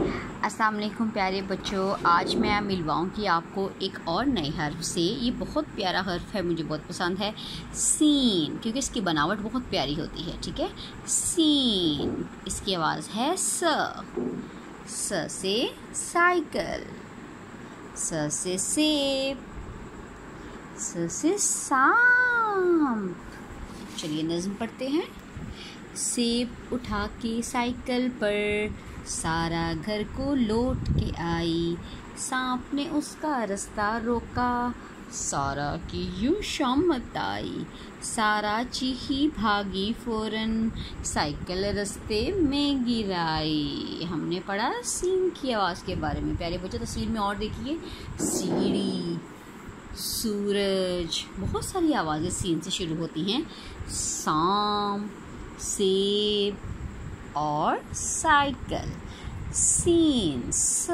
अस्सलाम वालेकुम प्यारे बच्चों, आज मैं मिलवाऊंगी आपको एक और नए हर्फ से। ये बहुत प्यारा हर्फ है, मुझे बहुत पसंद है, सीन, क्योंकि इसकी बनावट बहुत प्यारी होती है। ठीक है, सीन। इसकी आवाज़ है स से साइकिल, स से सेब, स से सांप। चलिए नज़्म पढ़ते हैं। सेब उठा के साइकिल पर सारा घर को लौट के आई, सांप ने उसका रास्ता रोका, सारा की यूं शामत आई, सारा चीखी भागी फौरन, साइकिल रास्ते में गिराई। हमने पढ़ा सीन की आवाज़ के बारे में। प्यारे बच्चों, तस्वीर में और देखिए, सीढ़ी, सूरज, बहुत सारी आवाज़ें सीन से शुरू होती हैं। सांप, सेब और साइकिल। सीन स।